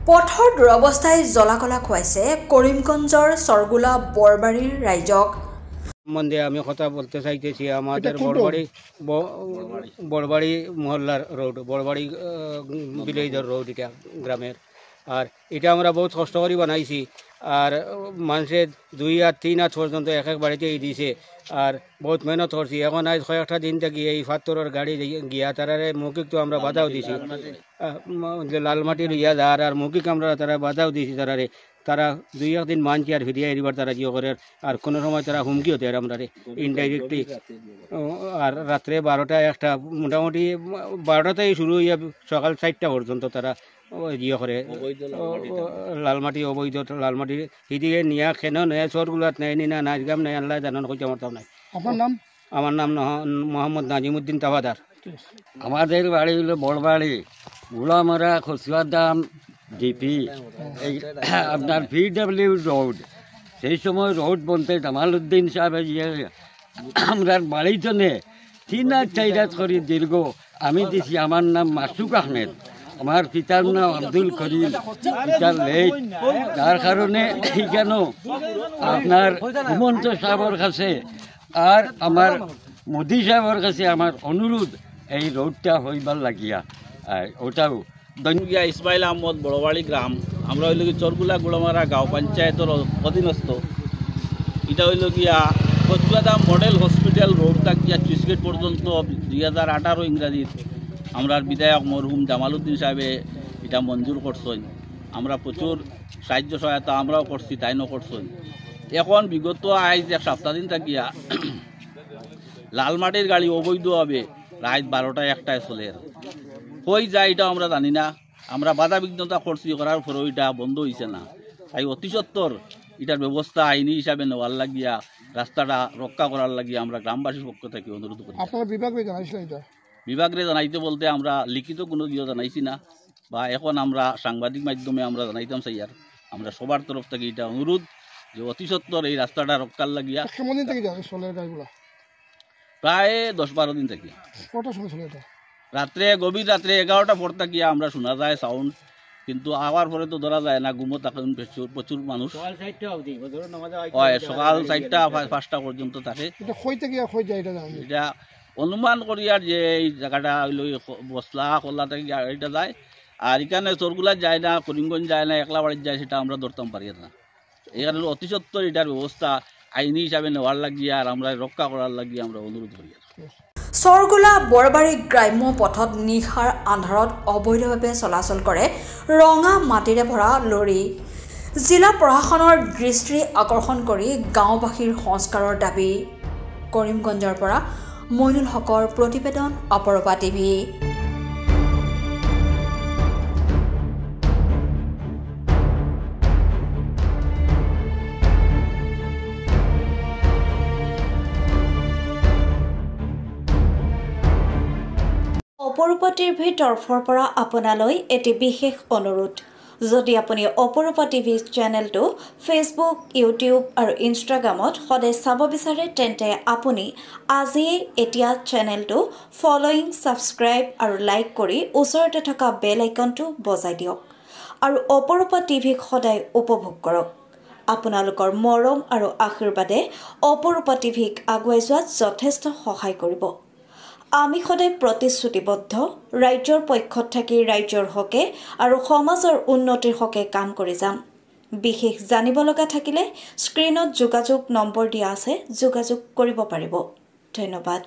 পথৰ দুৰৱস্থাই জ্বলাকলা খুৱাইছে কৰিমগঞ্জৰ সৰগুলা বৰবাৰীৰ ৰাইজক। সম্বন্ধে আমি কথা বলতে চাইতেছি আমাদের বড়বাড়ি মহল্লার রোড, বড়বাড়ি ভিলেজের রোড, এটা গ্রামের। আর এটা আমরা বহুত কষ্ট করে বানাইছি। আর মানুষের 2 আর 3 হাত পর্যন্ত এক এক বাড়িতেই দিছে। আর বহুত মেহনত করছি। এখন আজ কয়েকটা দিন থেকে এই ফাত্তরের গাড়ি গিয়া তারারে মৌখিক তো আমরা বাধাও দিছি, লালমাটির ইয়া যার আর মৌখিক আমরা তারা বাধাও দিছি। তারা 2-1 দিন মানছি আর ফিরিয়ে এবার তারা জিও করে। আর কোনো সময় তারা হুমকিও দেয় আমরা ইনডাইরেক্টলি। আর রাত্রে 12টা 1টা মোটামুটি 12টাতেই শুরু হইয়া সকাল 4টা পর্যন্ত তারা ইয়ে করে লালমাটি অবৈধ লালমাটি এদিকে নিয়ে কেন নেয় চরগুলাত নেয় নি না নাচগাম নেয় আল্লাহ জানান কইতে আমার তাও নাই। আমার নাম মোহাম্মদ নাজিমুদ্দিন তাবাদার। আমাদের বাড়ি হলো বড়বাড়ি, গুলামারা, খসুয়াদাম, ডিপি, এই আপনার PW রোড। সেই সময় রোড বলতে জামালউদ্দিন সাহেব আমরা বাড়িতে 3 আর 4 হাত করে দীর্ঘ আমি দিছি। আমার নাম মাসুক আহমেদ, আমার পিতার নাম আব্দুল করিম, পিতার লেট। তার কারণে এইখানে আপনার হিমন্ত সাহেবের কাছে আর আমার মোদি সাহেবের কাছে আমার অনুরোধ এই রোডটা হইবার লাগিয়া ওটাও দৈনিকা ইসমাইল আহমদ, বড়বাড়ি গ্রাম। আমরা হইল কি চরগুলা গোলামারা গাঁও পঞ্চায়েতের অধীনস্থ। এটা হইল গিয়া কচুয়াদাম মডেল হসপিটাল রোডটা গিয়া চুইসগেট পর্যন্ত 2018 ইংরাজির আমরা বিধায়ক মরহুম জামালউদ্দিন সাহেবে এটা মঞ্জুর করছেন। আমরা প্রচুর সাহায্য সহায়তা আমরাও করছি, তাইনও করছেন। এখন বিগত আজ 1 সপ্তাহ দিন থাকিয়া লালমাটির গাড়ি অবৈধভাবে রাত 12টা 1টায় চলে। কই যায় এটা আমরা জানি না। আমরা বাধা বিঘ্নতা করছি, করার পরেও এটা বন্ধ হয়েছে না। তাই অতি সত্বর এটার ব্যবস্থা আইনি হিসাবে নেওয়ার লাগিয়া, রাস্তাটা রক্ষা করার লাগিয়া আমরা গ্রামবাসীর পক্ষ থেকে অনুরোধ করি। বিভাগরে জানাইতে বলতে আমরা লিখিত কোনো দিও জানাইছি না, বা এখন আমরা সাংবাদিক মাধ্যমে আমরা জানাইতাম চাই। আর আমরা সবার তরফ থেকে এটা অনুরোধ যে অতি সত্বর এই রাস্তাটা রক্ষার লাগিয়া। প্রায় 10-12 দিন থেকে রাত্রে, গভীর রাত্রে 11টা পর থাকিয়া আমরা শোনা যায় সাউন্ড, কিন্তু আওয়ার পরে তো ধরা যায় না। ঘুমো থাকেন প্রচুর মানুষ, সকাল 4টা 5টা পর্যন্ত থাকে। এটা অনুমান করি আর যে এই জায়গাটা হইল বসলা কল্লা থেকে গাড়িটা যায়। আর এখানে চরগুলা যায় না, করিমগঞ্জ যায় না, একলা বাড়ির যায়, সেটা আমরা ধরতাম পারি না। এখানে অতি সত্বর এটার ব্যবস্থা আইনি হিসাবে নেওয়ার লাগিয়ে আর আমরা রক্ষা করার লাগিয়ে আমরা অনুরোধ করি। সৰগুলা বৰবাৰী গ্ৰাম্য পথত নিশাৰ আন্ধাৰত অবৈধভাৱে চলাচল কৰে ৰঙা মাটিৰে ভৰা লৰি। জিলা প্ৰশাসনৰ দৃষ্টি আকৰ্ষণ কৰি গাঁওবাসীৰ সংস্কাৰৰ দাবী। কৰিমগঞ্জৰ পৰা মইনুল হকৰ প্ৰতিবেদন, অপৰূপা টিভি। অপৰূপা টিভিৰ তৰফৰ পৰা আপোনালৈ এটি বিশেষ অনুৰোধ। যদি আপুনি অপৰূপা টিভি চেনেলটো ফেচবুক, ইউটিউব আৰু ইনষ্টাগ্ৰামত সদায় চাব বিচাৰে, তেন্তে আপুনি আজিয়েই এতিয়া চেনেলটো ফলোইং, ছাবস্ক্ৰাইব আৰু লাইক কৰি ওচৰতে থকা বেল আইকনটো বজাই দিয়ক আৰু অপৰূপা টিভিক সদায় উপভোগ কৰক। আপোনালোকৰ মৰম আৰু আশীৰ্বাদে অপৰূপা টিভিক আগুৱাই যোৱাত যথেষ্ট সহায় কৰিব। আমি সদায় প্ৰতিশ্ৰুতিবদ্ধ, ৰাজ্যৰ পক্ষত থাকি ৰাজ্যৰ হকে আৰু সমাজৰ উন্নতিৰ হকে কাম কৰি যাম। বিশেষ জানিব লগা থাকিলে স্ক্ৰীনত যোগাযোগ নম্বৰ দিয়া আছে, যোগাযোগ কৰিব পাৰিব। ধন্যবাদ।